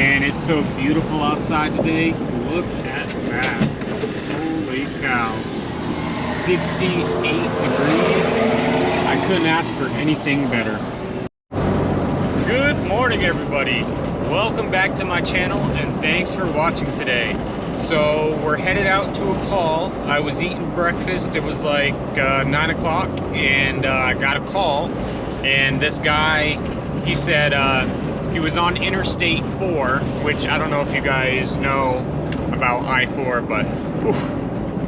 Man, it's so beautiful outside today. Look at that. Holy cow. 68 degrees. I couldn't ask for anything better. Good morning, everybody. Welcome back to my channel and thanks for watching today. So we're headed out to a call. I was eating breakfast. It was like 9 o'clock and I got a call. And this guy, he said, he was on Interstate 4, which I don't know if you guys know about I-4, but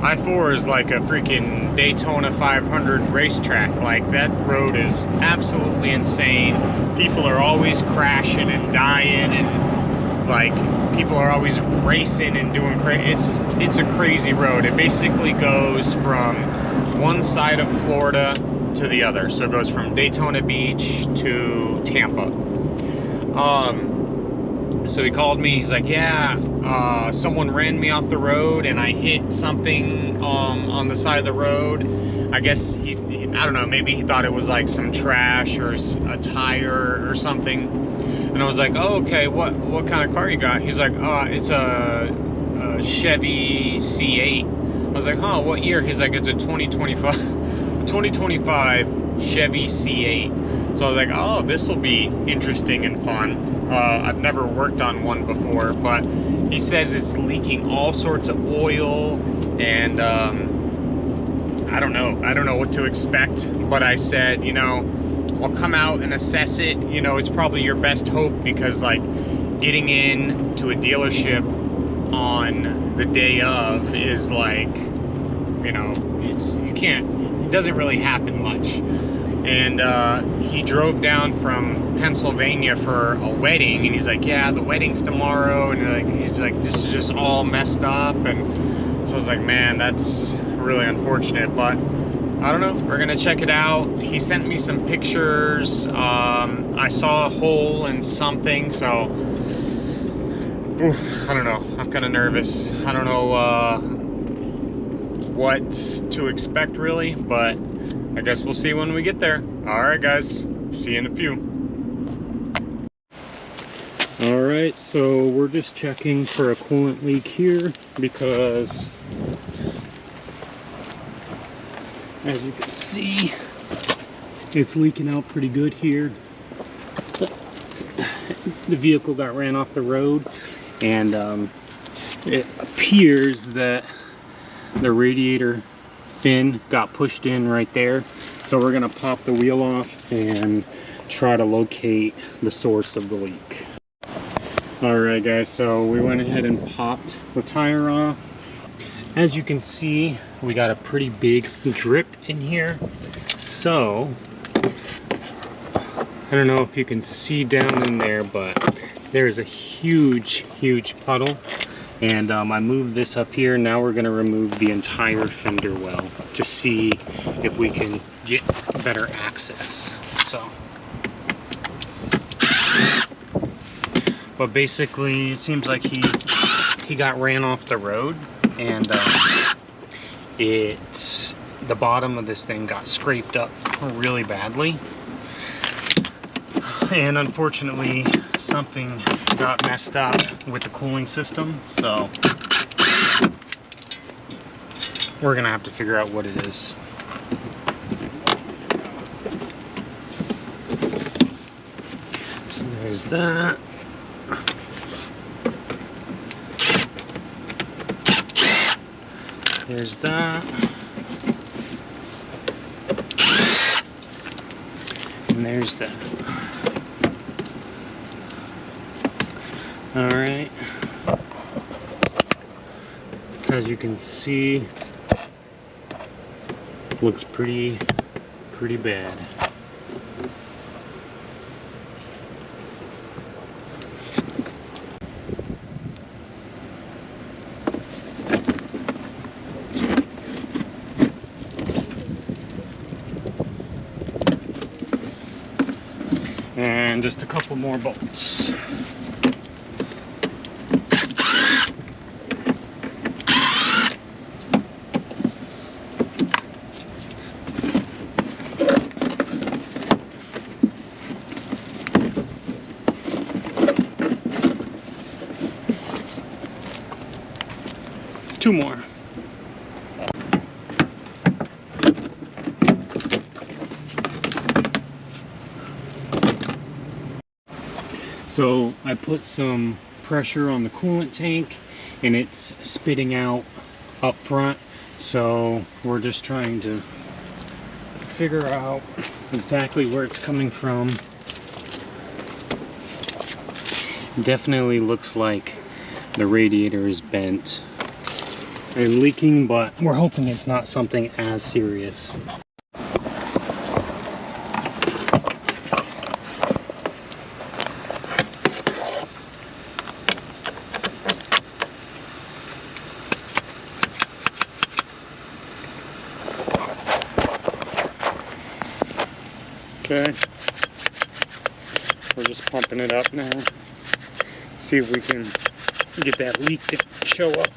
I-4 is like a freaking Daytona 500 racetrack. Like, that road is absolutely insane. People are always crashing and dying, and like people are always racing and doing crazy. It's a crazy road. It basically goes from one side of Florida to the other. So it goes from Daytona Beach to Tampa. So he called me, he's like, yeah, someone ran me off the road and I hit something on the side of the road. I guess he I don't know, maybe he thought it was like some trash or a tire or something. And I was like, oh, okay, what kind of car you got? He's like, it's a Chevy C8. I was like, huh, what year? He's like, it's a 2025 Chevy C8. So I was like, oh, this will be interesting and fun. I've never worked on one before, but he says it's leaking all sorts of oil, and I don't know what to expect. But I said, you know, I'll come out and assess it. You know, it's probably your best hope, because like getting in to a dealership on the day of is like, you know, it doesn't really happen much. And he drove down from Pennsylvania for a wedding, and he's like, yeah, the wedding's tomorrow, and he's like, this is just all messed up. And so I was like, man, that's really unfortunate, but I don't know, we're gonna check it out. He sent me some pictures. I saw a hole in something, so I don't know, I'm kind of nervous. I don't know what to expect really, but I guess we'll see when we get there. All right, guys, see you in a few. All right, so we're just checking for a coolant leak here, because as you can see, it's leaking out pretty good here. The vehicle got ran off the road, and it appears that the radiator fin got pushed in right there. So we're gonna pop the wheel off and try to locate the source of the leak. All right, guys, so we went ahead and popped the tire off. As you can see, we got a pretty big drip in here. So I don't know if you can see down in there, but there's a huge puddle. And I moved this up here. Now we're gonna remove the entire fender well to see if we can get better access. So, but basically it seems like he got ran off the road, and the bottom of this thing got scraped up really badly. And unfortunately, something got messed up with the cooling system, so we're gonna have to figure out what it is. So there's that. There's that. And there's that. All right, as you can see, looks pretty bad. And just a couple more bolts. 2 more. So I put some pressure on the coolant tank and it's spitting out up front. So we're just trying to figure out exactly where it's coming from. Definitely looks like the radiator is bent and leaking, but we're hoping it's not something as serious. Okay, we're just pumping it up now. See if we can get that leak to show up.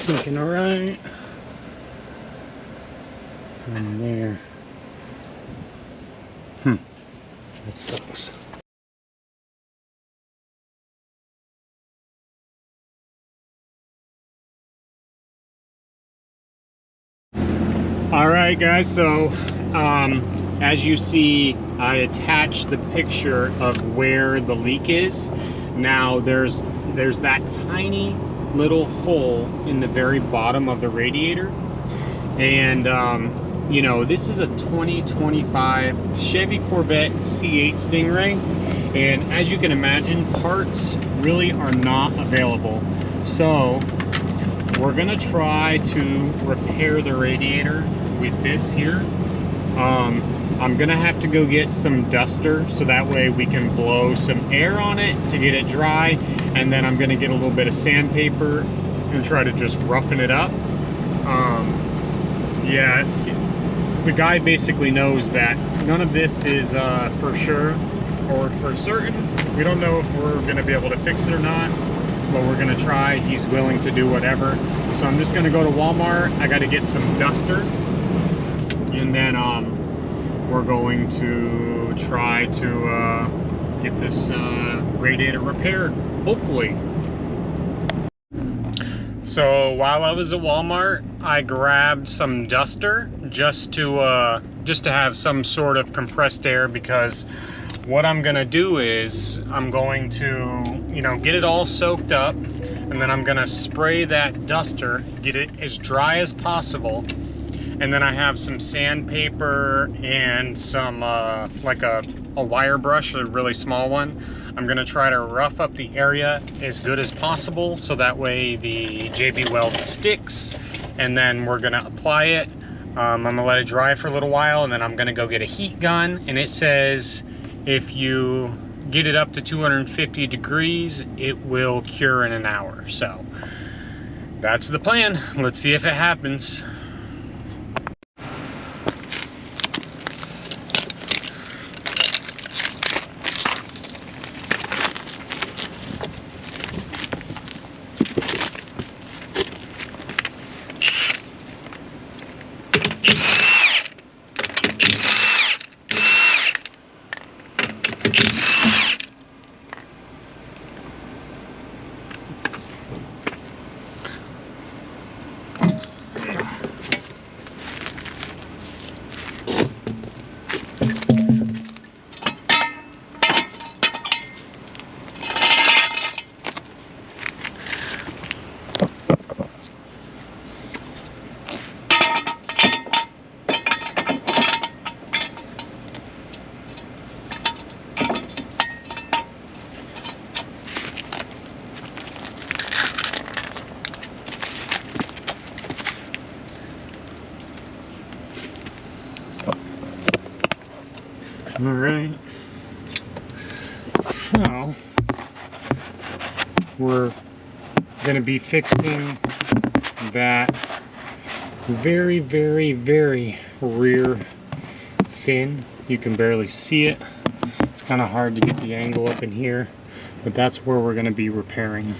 Looking alright. From there. That sucks. Alright guys, so as you see, I attached the picture of where the leak is. Now there's that tiny little hole in the very bottom of the radiator, and you know, this is a 2025 Chevy Corvette C8 Stingray, and as you can imagine, parts really are not available. So we're gonna try to repair the radiator with this here. I'm gonna have to go get some duster so that way we can blow some air on it to get it dry, and then I'm gonna get a little bit of sandpaper and try to just roughen it up. Yeah, the guy basically knows that none of this is for sure or for certain. We don't know if we're gonna be able to fix it or not, but we're gonna try. He's willing to do whatever. So I'm just gonna go to Walmart. I gotta get some duster, and then we're going to try to get this radiator repaired, hopefully. So while I was at Walmart, I grabbed some duster just to have some sort of compressed air, because what I'm gonna do is I'm going to, you know, get it all soaked up, and then I'm gonna spray that duster, get it as dry as possible. And then I have some sandpaper and some like a wire brush, a really small one. I'm gonna try to rough up the area as good as possible so that way the JB Weld sticks, and then we're gonna apply it. I'm gonna let it dry for a little while, and then I'm gonna go get a heat gun, and it says if you get it up to 250 degrees, it will cure in an hour. So that's the plan. Let's see if it happens. All right, so we're going to be fixing that very, very, very rear fin. You can barely see it. It's kind of hard to get the angle up in here, but that's where we're going to be repairing.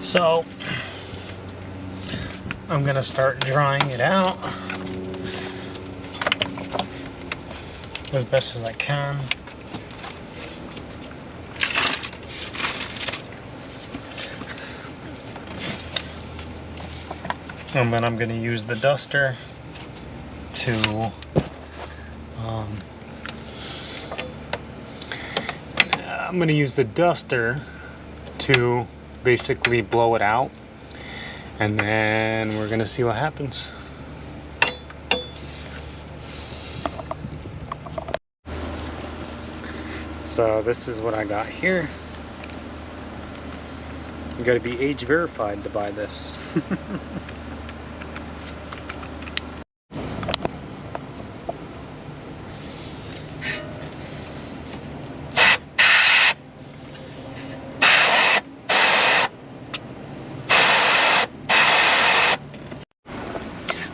So I'm going to start drying it out as best as I can. And then I'm going to use the duster to basically blow it out, and then we're going to see what happens. So this is what I got here. You got to be age verified to buy this.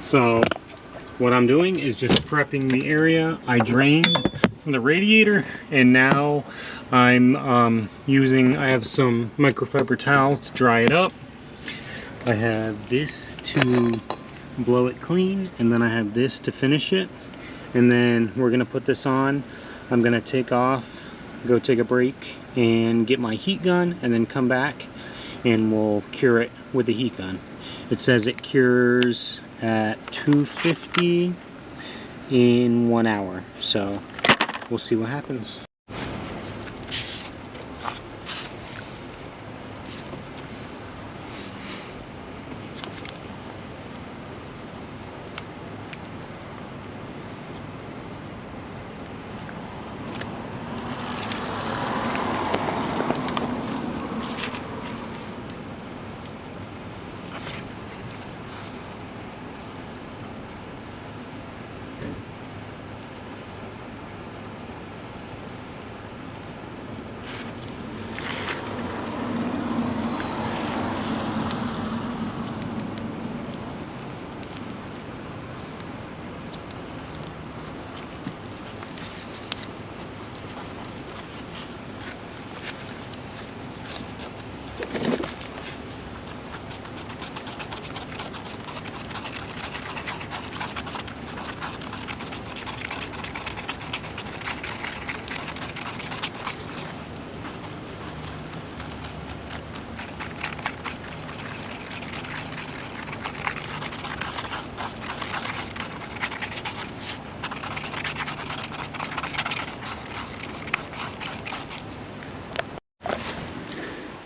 So what I'm doing is just prepping the area. I drained the radiator, and now I'm I have some microfiber towels to dry it up. I have this to blow it clean, and then I have this to finish it. And then we're gonna put this on. I'm gonna take off, go take a break, and get my heat gun, and then come back and we'll cure it with the heat gun. It says it cures at 250 in 1 hour, so we'll see what happens.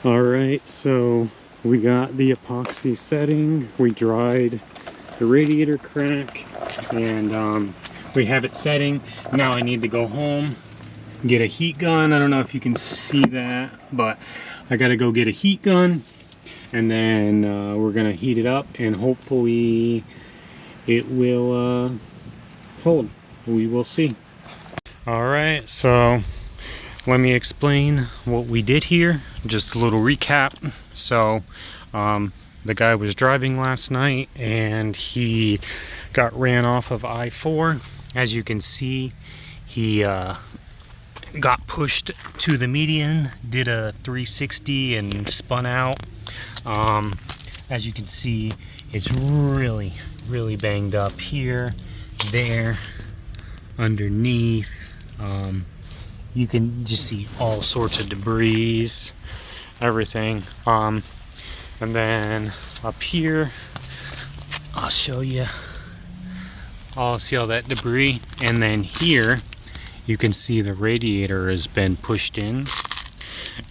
Alright, so we got the epoxy setting, we dried the radiator crack, and we have it setting. Now I need to go home, get a heat gun. I don't know if you can see that, but I gotta go get a heat gun, and then we're gonna heat it up, and hopefully it will hold. We will see. Alright, so let me explain what we did here. Just a little recap. So the guy was driving last night and he got ran off of I-4. As you can see, he got pushed to the median, did a 360 and spun out. As you can see, it's really banged up here, there, underneath. You can just see all sorts of debris, everything. And then up here, I'll show you. I'll see all that debris. And then here, you can see the radiator has been pushed in.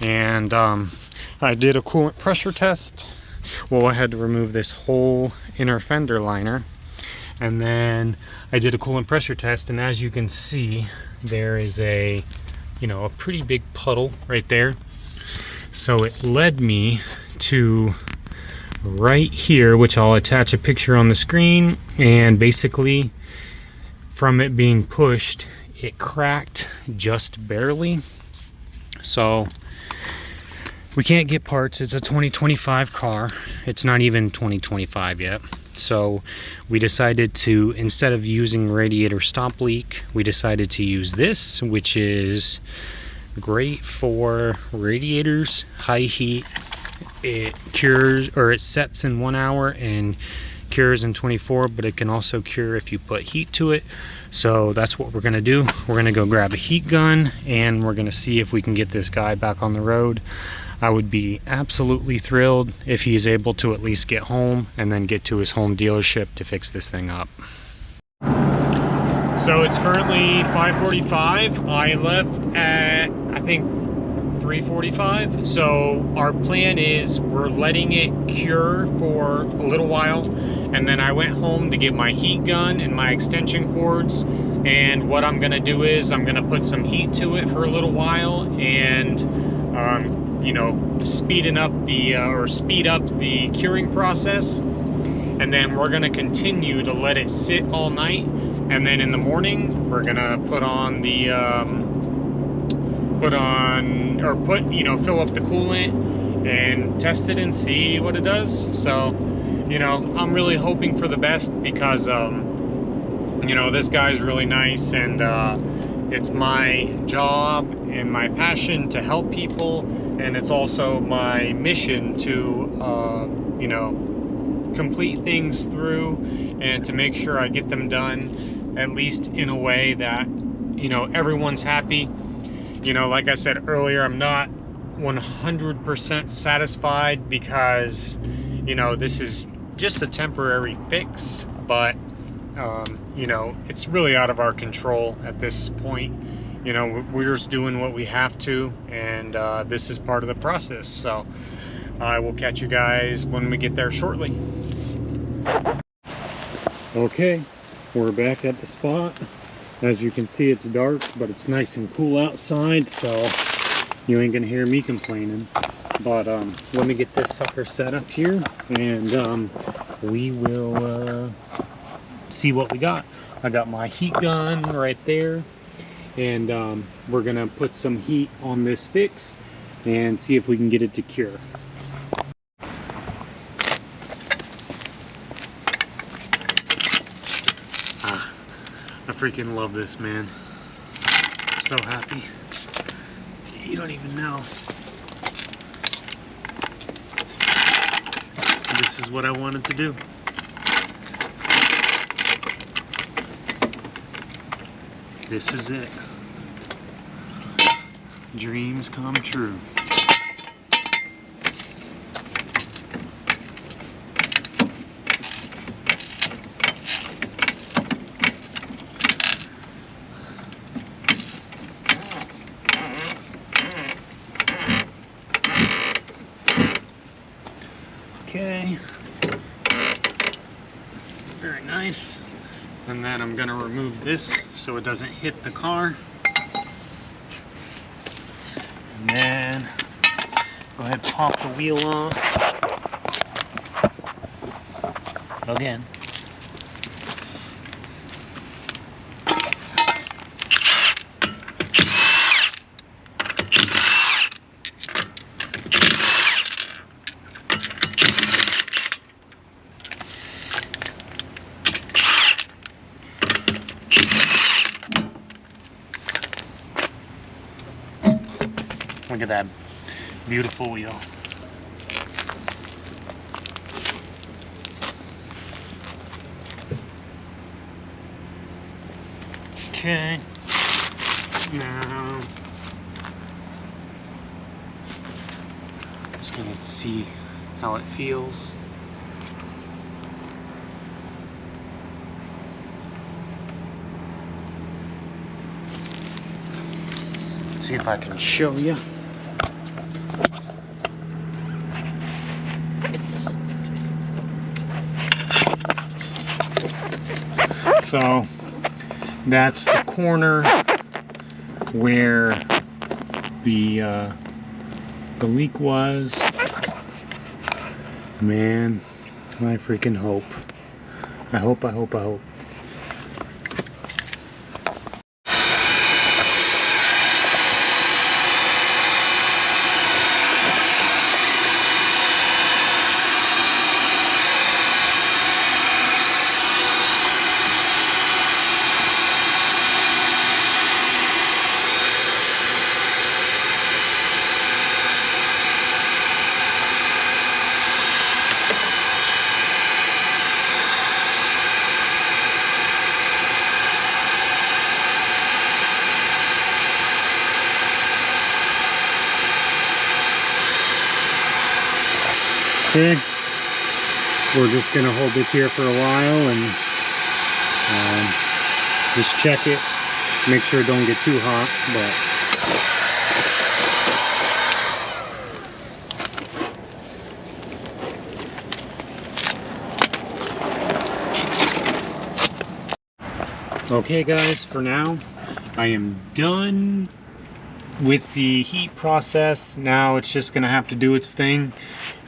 And I did a coolant pressure test. Well, I had to remove this whole inner fender liner. And then I did a coolant pressure test, and as you can see, there is a pretty big puddle right there. So it led me to right here, which I'll attach a picture on the screen, and basically from it being pushed, it cracked just barely. So we can't get parts. It's a 2025 car. It's not even 2025 yet. So we decided to, instead of using radiator stop leak, we decided to use this, which is great for radiators, high heat. It cures, or it sets in 1 hour and cures in 24, but it can also cure if you put heat to it. So that's what we're gonna do. We're gonna go grab a heat gun and we're gonna see if we can get this guy back on the road. I would be absolutely thrilled if he's able to at least get home and then get to his home dealership to fix this thing up. So it's currently 5:45. I left at, I think, 3:45. So our plan is we're letting it cure for a little while, and then I went home to get my heat gun and my extension cords. And what I'm gonna do is I'm gonna put some heat to it for a little while and you know, speed up the curing process. And then we're gonna continue to let it sit all night, and then in the morning we're gonna put on the fill up the coolant and test it and see what it does. So, you know, I'm really hoping for the best because you know, this guy's really nice, and it's my job and my passion to help people, and it's also my mission to you know, complete things through and to make sure I get them done at least in a way that, you know, everyone's happy. You know, like I said earlier, I'm not 100% satisfied because, you know, this is just a temporary fix, but you know, it's really out of our control at this point. You know, we're just doing what we have to, and this is part of the process. So I will catch you guys when we get there shortly. Okay, we're back at the spot. As you can see, it's dark, but it's nice and cool outside, so you ain't gonna hear me complaining. But let me get this sucker set up here, and we will see what we got. I got my heat gun right there, and we're gonna put some heat on this fix and see if we can get it to cure. I freaking love this, man. I'm so happy. You don't even know. This is what I wanted to do. This is it. Dreams come true. Okay. Very nice. And then I'm gonna remove this so it doesn't hit the car. And then go ahead and pop the wheel off. Again. Look at that beautiful wheel. Okay, now just gonna see how it feels. See if I can show you. So that's the corner where the leak was. Man, I freaking hope. I hope. Okay, we're just gonna hold this here for a while and just check it, make sure it don't get too hot, but okay guys, for now I am done with the heat process. Now it's just gonna have to do its thing.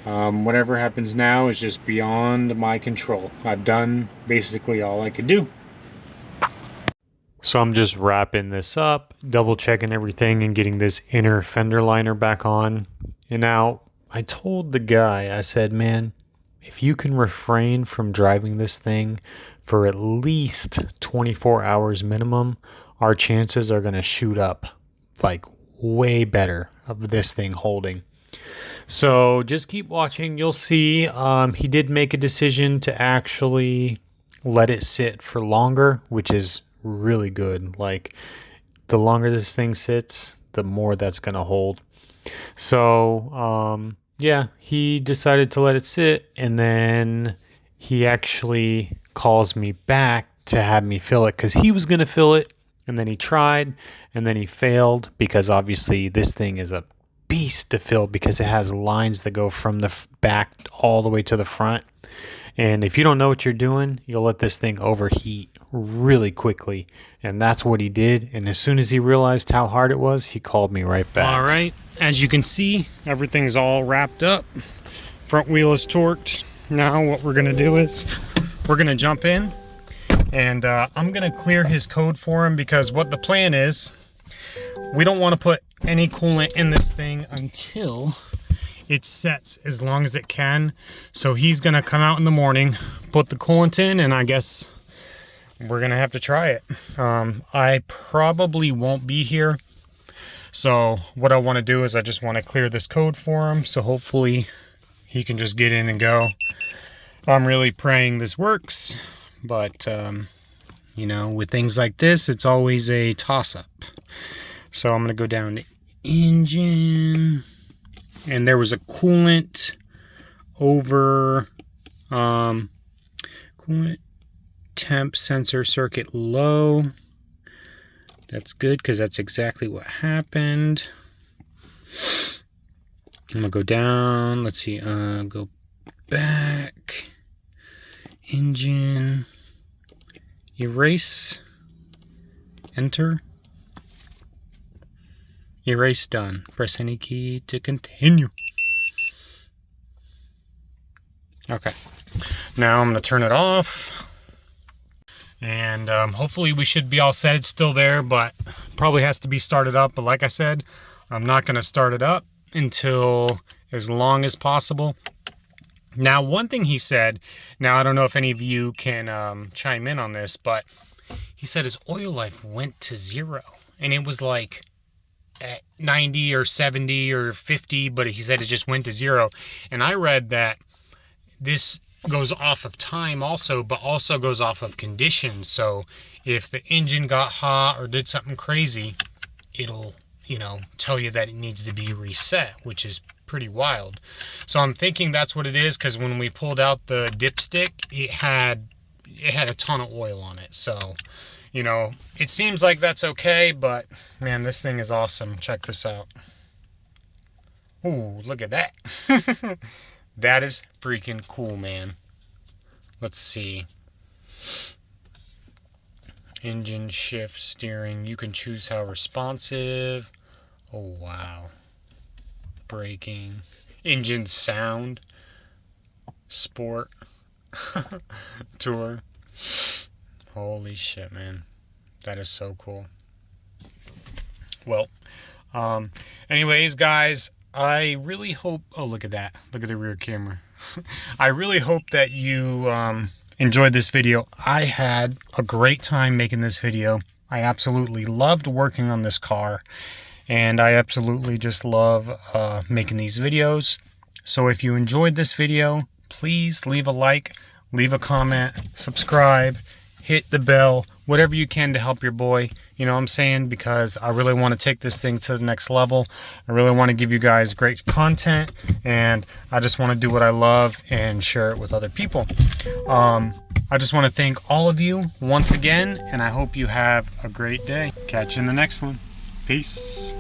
Whatever happens now is just beyond my control. I've done basically all I could do. So I'm just wrapping this up, double checking everything and getting this inner fender liner back on. And now I told the guy, I said, man, if you can refrain from driving this thing for at least 24 hours minimum, our chances are gonna shoot up like way better of this thing holding. So just keep watching, you'll see. He did make a decision to actually let it sit for longer, which is really good. Like, the longer this thing sits, the more that's gonna hold. So yeah, he decided to let it sit, and then he actually calls me back to have me fill it, because he was gonna fill it, and then he tried, and then he failed, because obviously this thing is a beast to fill, because it has lines that go from the back all the way to the front. And if you don't know what you're doing, you'll let this thing overheat really quickly. And that's what he did. And as soon as he realized how hard it was, he called me right back. All right, as you can see, everything's all wrapped up. Front wheel is torqued. Now what we're gonna do is we're gonna jump in, and I'm gonna clear his code for him, because what the plan is, we don't want to put any coolant in this thing until it sets as long as it can. So he's gonna come out in the morning, put the coolant in, and I guess we're gonna have to try it. I probably won't be here, so what I want to do is I just want to clear this code for him, so hopefully he can just get in and go. I'm really praying this works, but you know, with things like this, it's always a toss-up. So I'm gonna go down to engine, and there was a coolant over coolant temp sensor circuit low. That's good, because that's exactly what happened. I'm gonna go down, let's see, go back, engine, erase, enter. Erase done. Press any key to continue. Okay. Now I'm going to turn it off. And hopefully we should be all set. It's still there, but probably has to be started up. But like I said, I'm not going to start it up until as long as possible. Now, one thing he said, now I don't know if any of you can chime in on this, but he said his oil life went to 0. And it was like at 90 or 70 or 50, but he said it just went to 0. And I read that this goes off of time also, but also goes off of conditions. So if the engine got hot or did something crazy, it'll, you know, tell you that it needs to be reset, which is pretty wild. So I'm thinking that's what it is, because when we pulled out the dipstick, it had a ton of oil on it. So, you know, it seems like that's okay, but man, this thing is awesome. Check this out. Ooh, look at that. That is freaking cool, man. Let's see. Engine, shift, steering. You can choose how responsive. Oh, wow. Braking. Engine sound. Sport. Tour. Holy shit, man. That is so cool. Well, anyways, guys, I really hope... Oh, look at that. Look at the rear camera. I really hope that you enjoyed this video. I had a great time making this video. I absolutely loved working on this car. And I absolutely just love making these videos. So if you enjoyed this video, please leave a like, leave a comment, subscribe, hit the bell, whatever you can to help your boy. You know what I'm saying? Because I really want to take this thing to the next level. I really want to give you guys great content, and I just want to do what I love and share it with other people. I just want to thank all of you once again, and I hope you have a great day. Catch you in the next one. Peace.